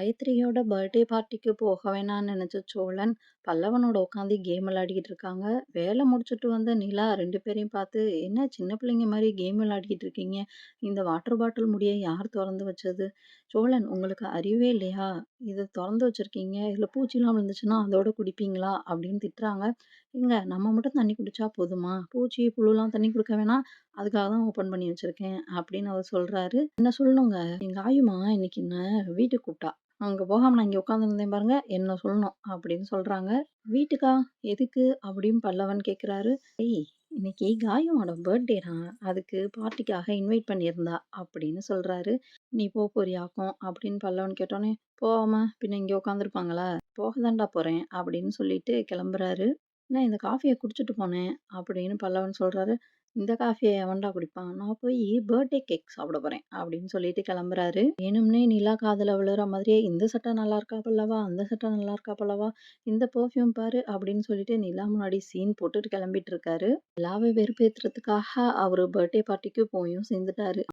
காயத்ரியோட birthday பார்ட்டிக்கு போக வேணான்னு நெனச்ச சோழன், பல்லவனோட உட்காந்து கேம் விளையாடிக்கிட்டு இருக்காங்க. வேல முடிச்சுட்டு வந்த நிலா 2 பேரையும் பார்த்து, "என்ன சின்ன பிள்ளைங்க மாரி கேம் விளையாடிக்கிட்டு இருக்கீங்க? இந்த வாட்டர் பாட்டில் முடிய யார் தொறந்து வச்சது?" "சோழன் உங்களுக்கு அறிவே இல்லையா? இத தொறந்து வச்சிருக்கீங்க. இதுல பூச்சிலாம் விழுந்துச்சுன்னா அதோட குடிப்பீங்களா?" அப்படின்னு திட்டுறாங்க. "ஏங்க நம்ம மட்டும் தண்ணி குடிச்சா போதுமா? பூச்சி, புழுலாம் தண்ணி குடுக்க வேணாம். அதுக்காக தான் ஓப்பன் பண்ணி வச்சிருக்கேன்." அப்படின்னு அவர் சொல்றாரு. என்ன சொல்லணுங்க, எங்க ஆயுமா இன்னைக்கு என்ன வீட்டுக்கு கூப்பிட்டா. அங்க போகாம நான் இங்க உட்காந்துருந்தேன் பாருங்க, என்ன சொல்லணும் அப்படின்னு சொல்றாங்க. "வீட்டுக்கா? எதுக்கு?" அப்படின்னு பல்லவன் கேட்குறாரு. "ஏய் இன்னைக்கு காயுவோட பர்த்டேடா. அதுக்கு பார்ட்டிக்காக இன்வைட் பண்ணியிருந்தா" அப்படின்னு சொல்றாரு. "நீ போறியாக்கும்?" அப்படின்னு பல்லவன் கேட்டோனே, "போகாம பின்ன இங்க உட்காந்துருப்பாங்களா? போக தான்டா போறேன்" அப்படின்னு சொல்லிட்டு கிளம்புறாரு. "நான் இந்த காஃபிய குடிச்சிட்டு போனேன்" அப்படின்னு பல்லவன் சொல்றாரு. "இந்த காஃபிய எவன்டா குடிப்பான்? நான் போயி பர்த்டே கேக் சாப்பிட போறேன்" அப்படின்னு சொல்லிட்டு கிளம்புறாரு. வேணும்னே நிலா காதுல விழுற மாதிரியே, "இந்த சட்டை நல்லா இருக்கா பல்லவா? அந்த சட்டை நல்லா இருக்கா பல்லவா? இந்த பெர்ஃப்யூம் பாரு" அப்படின்னு சொல்லிட்டு நிலா முன்னாடி சீன் போட்டுட்டு கிளம்பிட்டு இருக்காரு. நிலாவ வெறுப்பேத்துறதுக்காக அவரு பர்த்டே பார்ட்டிக்கு போயும் சேர்ந்துட்டாரு.